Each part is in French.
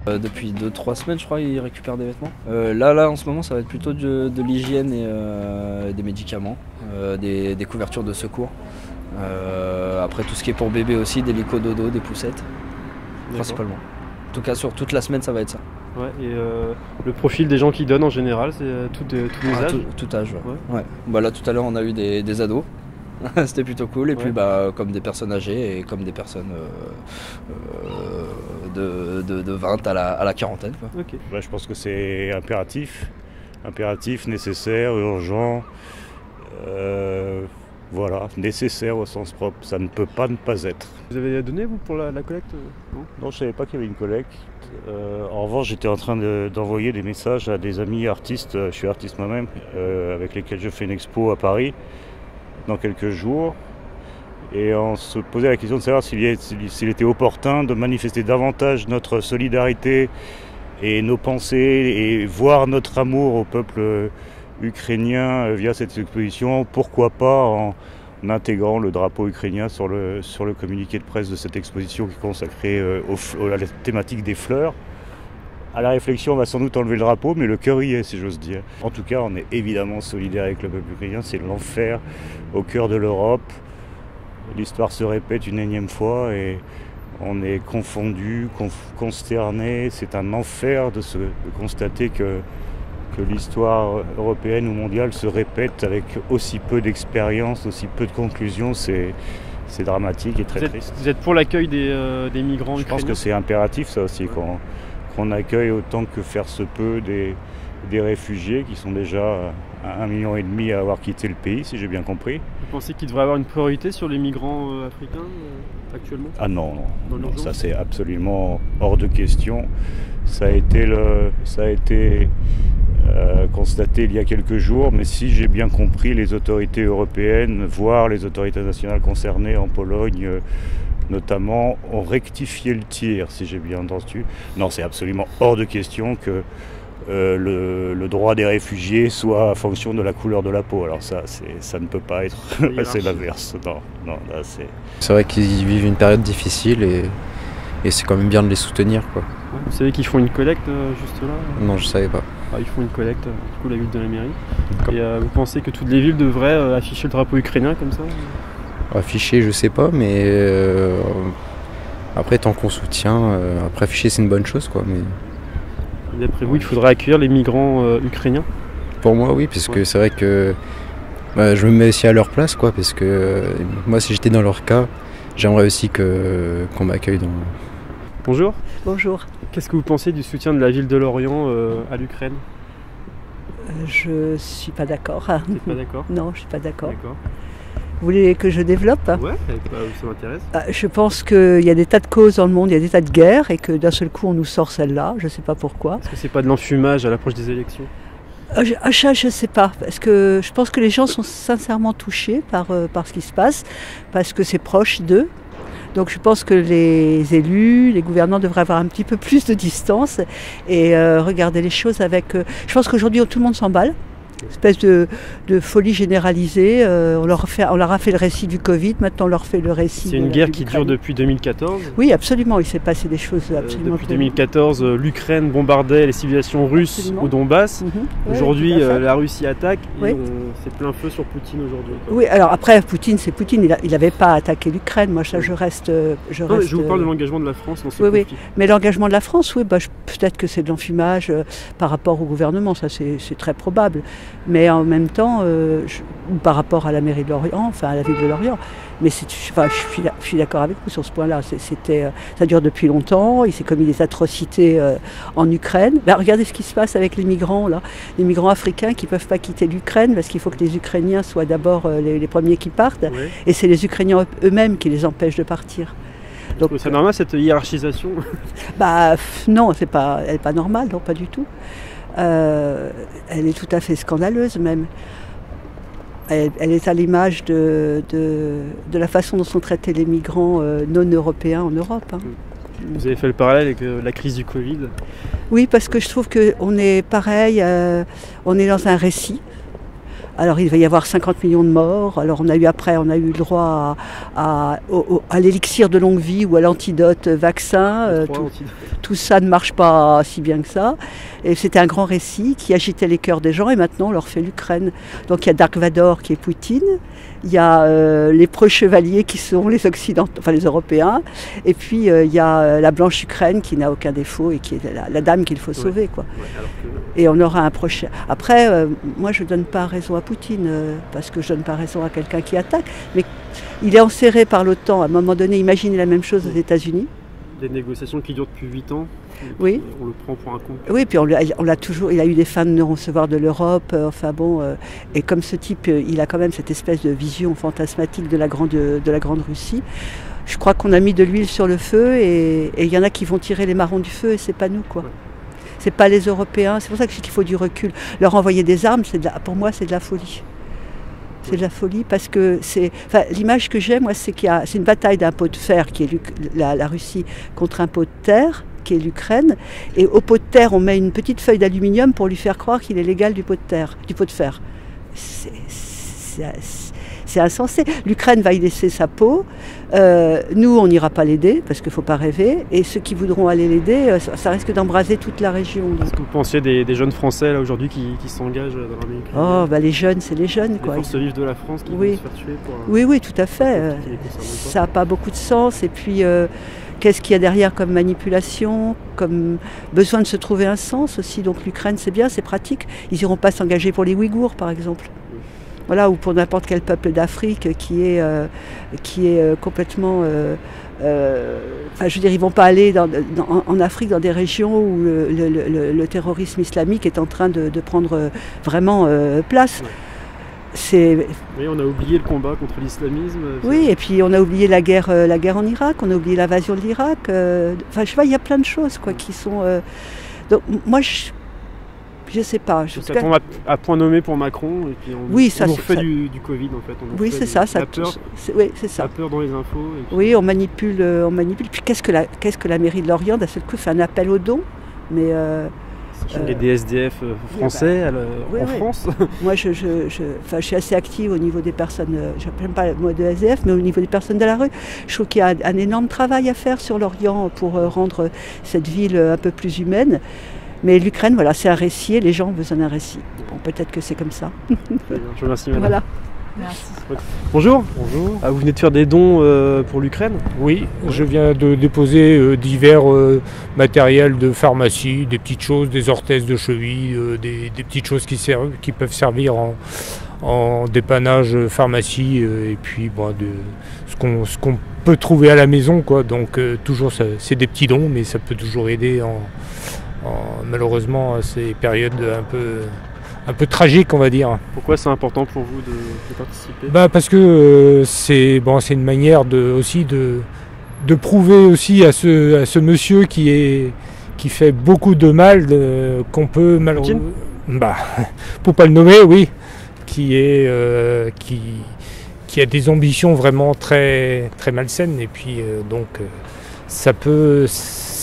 Depuis 2-3 semaines, je crois, ils récupèrent des vêtements. Là, en ce moment, ça va être plutôt de l'hygiène et des médicaments, des couvertures de secours. Après, tout ce qui est pour bébé aussi, des licots dodo, des poussettes, principalement. En tout cas, sur toute la semaine, ça va être ça. Ouais, et le profil des gens qui donnent en général, c'est tous les âges. Tout âge, ouais. Bah, là, tout à l'heure, on a eu des ados. C'était plutôt cool. Et puis, comme des personnes âgées et comme des personnes de 20 à la quarantaine. Quoi. Okay. Bah, je pense que c'est impératif, nécessaire, urgent. Voilà, nécessaire au sens propre, ça ne peut pas ne pas être. Vous avez donné, vous, pour la collecte? Non, je ne savais pas qu'il y avait une collecte. En revanche, j'étais en train d'envoyer des messages à des amis artistes, je suis artiste moi-même, avec lesquels je fais une expo à Paris dans quelques jours. Et on se posait la question de savoir s'il était opportun de manifester davantage notre solidarité et nos pensées et voir notre amour au peuple ukrainien via cette exposition, pourquoi pas en intégrant le drapeau ukrainien sur le communiqué de presse de cette exposition qui est consacrée à la thématique des fleurs. À la réflexion, on va sans doute enlever le drapeau, mais le cœur y est, si j'ose dire. En tout cas, on est évidemment solidaire avec le peuple ukrainien, c'est l'enfer au cœur de l'Europe. L'histoire se répète une énième fois et on est confondu, consterné. C'est un enfer de constater que l'histoire européenne ou mondiale se répète avec aussi peu d'expérience, aussi peu de conclusions. C'est dramatique et très triste. Vous êtes pour l'accueil des migrants ukrainiens? Je pense que c'est impératif ça aussi, qu'on accueille autant que faire se peut des réfugiés qui sont déjà 1,5 million à avoir quitté le pays, si j'ai bien compris. Vous pensez qu'il devrait y avoir une priorité sur les migrants africains actuellement? Ah non, ça c'est absolument hors de question. Ça a été constaté il y a quelques jours, mais si j'ai bien compris, les autorités européennes, voire les autorités nationales concernées en Pologne, notamment, ont rectifié le tir, si j'ai bien entendu. Non, c'est absolument hors de question que le droit des réfugiés soit en fonction de la couleur de la peau. Alors ça ne peut pas être, c'est l'inverse. Non, là c'est... C'est vrai qu'ils vivent une période difficile et c'est quand même bien de les soutenir, quoi. Vous savez qu'ils font une collecte juste là? Non, je savais pas. Ils font une collecte, du coup, la ville de la mairie. Et vous pensez que toutes les villes devraient afficher le drapeau ukrainien comme ça? Afficher, je sais pas, mais après, tant qu'on soutient, après afficher, c'est une bonne chose, quoi. Mais d'après vous, il faudrait accueillir les migrants ukrainiens? Pour moi, oui, parce que c'est vrai que je me mets aussi à leur place, quoi, parce que moi, si j'étais dans leur cas, j'aimerais aussi qu'on m'accueille dans... Bonjour. Bonjour. Qu'est-ce que vous pensez du soutien de la ville de Lorient à l'Ukraine? Je suis pas d'accord. Vous n'êtes pas d'accord? Non, je suis pas d'accord. D'accord. Vous voulez que je développe? Ouais, ça m'intéresse. Je pense qu'il y a des tas de causes dans le monde, il y a des tas de guerres et que d'un seul coup on nous sort celle-là, je ne sais pas pourquoi. Est-ce que c'est pas de l'enfumage à l'approche des élections? Je ne sais pas, parce que je pense que les gens sont sincèrement touchés par ce qui se passe, parce que c'est proche d'eux. Donc je pense que les élus, les gouvernants devraient avoir un petit peu plus de distance et regarder les choses avec... je pense qu'aujourd'hui tout le monde s'emballe. Espèce de folie généralisée. On leur a fait le récit du Covid, maintenant on leur fait le récit. C'est une guerre qui dure depuis 2014. Oui, absolument, il s'est passé des choses absolument. Depuis 2014, l'Ukraine bombardait les civilisations russes au Donbass. Aujourd'hui, la Russie attaque et c'est plein feu sur Poutine aujourd'hui. Oui, alors après, Poutine, c'est Poutine, il n'avait pas attaqué l'Ukraine. Moi, ça, je reste. Je vous parle de l'engagement de la France dans ce conflit. Oui, mais l'engagement de la France, peut-être que c'est de l'enfumage par rapport au gouvernement, ça c'est très probable. Mais en même temps, par rapport à la mairie de Lorient, enfin à la ville de Lorient, mais je suis d'accord avec vous sur ce point-là. Ça dure depuis longtemps, il s'est commis des atrocités en Ukraine. Regardez ce qui se passe avec les migrants, là. Les migrants africains qui ne peuvent pas quitter l'Ukraine parce qu'il faut que les Ukrainiens soient d'abord les premiers qui partent. Oui. Et c'est les Ukrainiens eux-mêmes qui les empêchent de partir. Donc, c'est normal cette hiérarchisation? Non, elle n'est pas normale, non, pas du tout. Elle est tout à fait scandaleuse même. Elle est à l'image de la façon dont sont traités les migrants non européens en Europe. Hein. Vous avez fait le parallèle avec la crise du Covid? Oui, parce que je trouve qu'on est pareil, on est dans un récit. Alors il va y avoir 50 millions de morts. Alors on a eu le droit à l'élixir de longue vie ou à l'antidote vaccin. Tout ça ne marche pas si bien que ça. Et c'était un grand récit qui agitait les cœurs des gens et maintenant on leur fait l'Ukraine. Donc il y a Dark Vador qui est Poutine, il y a les preux chevaliers qui sont les Occidentaux, enfin les Européens, et puis il y a la blanche Ukraine qui n'a aucun défaut et qui est la dame qu'il faut sauver, quoi. Et on aura un prochain. Après, moi je ne donne pas raison à Poutine, parce que je ne donne pas raison à quelqu'un qui attaque, mais il est enserré par l'OTAN. À un moment donné, imaginez la même chose aux États-Unis. Des négociations qui durent depuis 8 ans. Oui. On le prend pour un con. Oui, puis on l'a toujours. Il a eu des fins de non-recevoir de l'Europe. Enfin bon, et comme ce type, il a quand même cette espèce de vision fantasmatique de la grande Russie. Je crois qu'on a mis de l'huile sur le feu et il y en a qui vont tirer les marrons du feu et c'est pas nous, quoi. Ouais. C'est pas les Européens. C'est pour ça que je dis qu'il faut du recul. Leur envoyer des armes, pour moi, c'est de la folie. C'est de la folie parce que l'image que j'ai, moi, c'est c'est une bataille d'un pot de fer qui est la Russie contre un pot de terre qui est l'Ukraine. Et au pot de terre, on met une petite feuille d'aluminium pour lui faire croire qu'il est l'égal du pot de fer. C'est insensé. L'Ukraine va y laisser sa peau. Nous, on n'ira pas l'aider parce qu'il ne faut pas rêver. Et ceux qui voudront aller l'aider, ça risque d'embraser toute la région. Est-ce que vous pensiez des jeunes Français là aujourd'hui qui s'engagent dans l'armée ukrainienne? Oh, bah les jeunes, c'est les jeunes, quoi. Les forces vives de la France qui vont se faire tuer pour... Oui, tout à fait. Ça n'a pas beaucoup de sens. Et puis, qu'est-ce qu'il y a derrière comme manipulation, comme besoin de se trouver un sens aussi. Donc l'Ukraine, c'est bien, c'est pratique. Ils n'iront pas s'engager pour les Ouïghours, par exemple. Voilà, ou pour n'importe quel peuple d'Afrique qui est complètement... je veux dire, ils ne vont pas aller en Afrique dans des régions où le terrorisme islamique est en train de prendre vraiment place. Oui, on a oublié le combat contre l'islamisme. Oui, et puis on a oublié la guerre en Irak, on a oublié l'invasion de l'Irak. Je sais pas, il y a plein de choses qui sont... Donc moi, je sais pas. Ça tombe à point nommé pour Macron et puis on fait du Covid en fait. Oui, c'est ça. La peur, c'est ça. La peur dans les infos. Puis... Oui, on manipule. Puis qu'est-ce que la mairie de Lorient d'un seul coup fait un appel aux dons, mais. Il y a des SDF français en France. Moi, je suis assez active au niveau des personnes. Je n'aime pas le mot de SDF, mais au niveau des personnes de la rue. Je trouve qu'il y a un énorme travail à faire sur Lorient pour rendre cette ville un peu plus humaine. Mais l'Ukraine, voilà, c'est un récit et les gens ont besoin d'un récit. Bon, peut-être que c'est comme ça. Je vous remercie, madame. Voilà. Merci. Bonjour. Bonjour. Vous venez de faire des dons pour l'Ukraine? Oui, je viens de déposer divers matériels de pharmacie, des petites choses, des orthèses de cheville, des petites choses qui peuvent servir en dépannage pharmacie et puis ce qu'on peut trouver à la maison, quoi. Donc toujours, c'est des petits dons, mais ça peut toujours aider malheureusement à ces périodes un peu tragiques, on va dire. Pourquoi c'est important pour vous de participer? Parce que c'est une manière aussi de prouver aussi à ce monsieur qui fait beaucoup de mal, qu'on peut malheureusement, pour pas le nommer, oui, qui a des ambitions vraiment très très malsaines et puis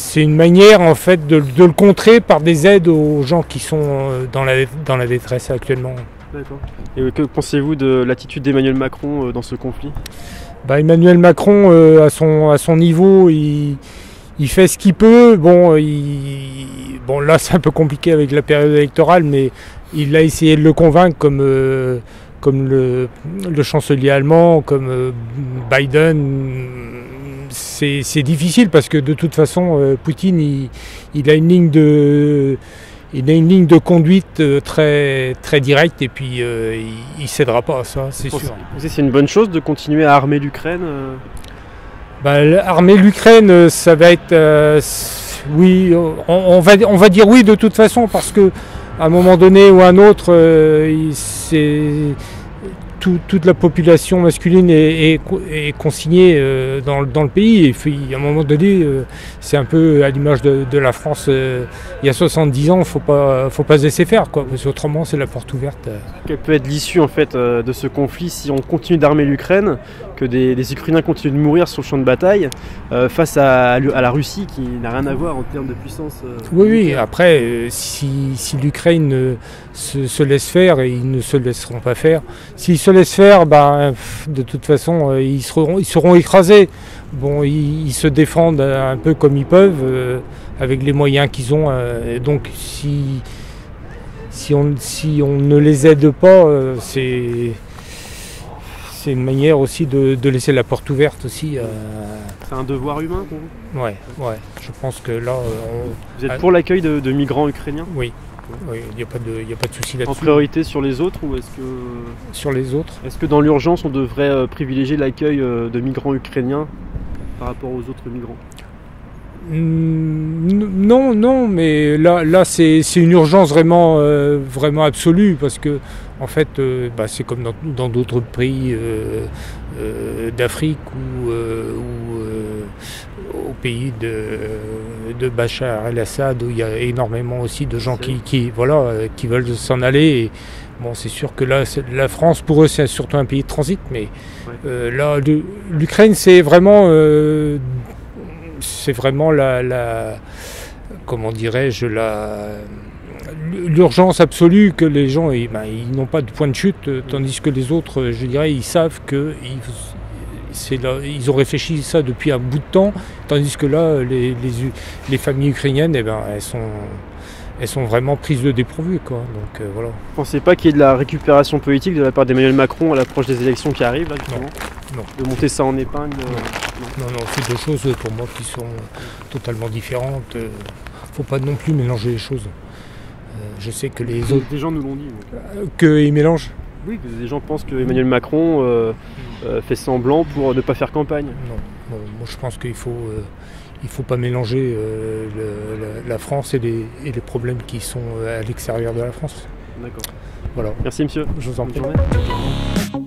c'est une manière en fait de le contrer par des aides aux gens qui sont dans la détresse actuellement. D'accord. Et que pensez-vous de l'attitude d'Emmanuel Macron dans ce conflit? Emmanuel Macron, à son niveau, il fait ce qu'il peut. Bon, là c'est un peu compliqué avec la période électorale, mais il a essayé de le convaincre comme le chancelier allemand, comme Biden. C'est difficile parce que de toute façon, Poutine, il a une ligne de conduite très, très directe et puis il ne cédera pas à ça, c'est sûr. C'est une bonne chose de continuer à armer l'Ukraine Armer l'Ukraine, ça va être... oui, on va dire oui de toute façon parce que à un moment donné ou à un autre, toute la population masculine est consignée dans le pays. Et puis, à un moment donné, c'est un peu à l'image de la France il y a 70 ans, faut pas se laisser faire, quoi, parce qu'autrement c'est la porte ouverte. Quelle peut être l'issue en fait de ce conflit si on continue d'armer l'Ukraine, que des Ukrainiens continuent de mourir sur le champ de bataille face à la Russie qui n'a rien à voir en termes de puissance. Oui, après, si l'Ukraine se laisse faire, et ils ne se laisseront pas faire, s'ils se laissent faire, de toute façon, ils seront écrasés. Bon, ils se défendent un peu comme ils peuvent, avec les moyens qu'ils ont. Donc, si on ne les aide pas, c'est une manière aussi de laisser la porte ouverte aussi. C'est un devoir humain pour vous ? Ouais. Je pense que là... Vous êtes pour l'accueil de migrants ukrainiens ? Oui, il n'y a pas de souci là-dessus. En priorité sur les autres ou est-ce que... Sur les autres ? Est-ce que dans l'urgence, on devrait privilégier l'accueil de migrants ukrainiens par rapport aux autres migrants ? Non, mais là c'est une urgence vraiment absolue parce que en fait c'est comme dans d'autres pays d'Afrique ou au pays de Bachar el-Assad où il y a énormément aussi de gens qui veulent s'en aller. Et, bon, c'est sûr que là, la France, pour eux, c'est surtout un pays de transit, mais là, l'Ukraine, c'est vraiment comment dirais-je, l'urgence absolue que les gens ils n'ont pas de point de chute, tandis que les autres, je dirais, ils savent que ils ont réfléchi ça depuis un bout de temps, tandis que là, les familles ukrainiennes, elles sont vraiment prises de dépourvu, quoi. Donc voilà. Vous ne pensez pas qu'il y ait de la récupération politique de la part d'Emmanuel Macron à l'approche des élections qui arrivent là, justement ? Non. De monter ça en épingle Non, c'est deux choses pour moi qui sont totalement différentes. Faut pas non plus mélanger les choses. Je sais que les autres... Des gens nous l'ont dit. Qu'ils mélangent ? Oui, des gens pensent que Emmanuel Macron fait semblant pour ne pas faire campagne. Non, moi je pense qu'il faut pas mélanger la France et les problèmes qui sont à l'extérieur de la France. D'accord. Voilà. Merci monsieur. Je vous en prie. Bonne journée.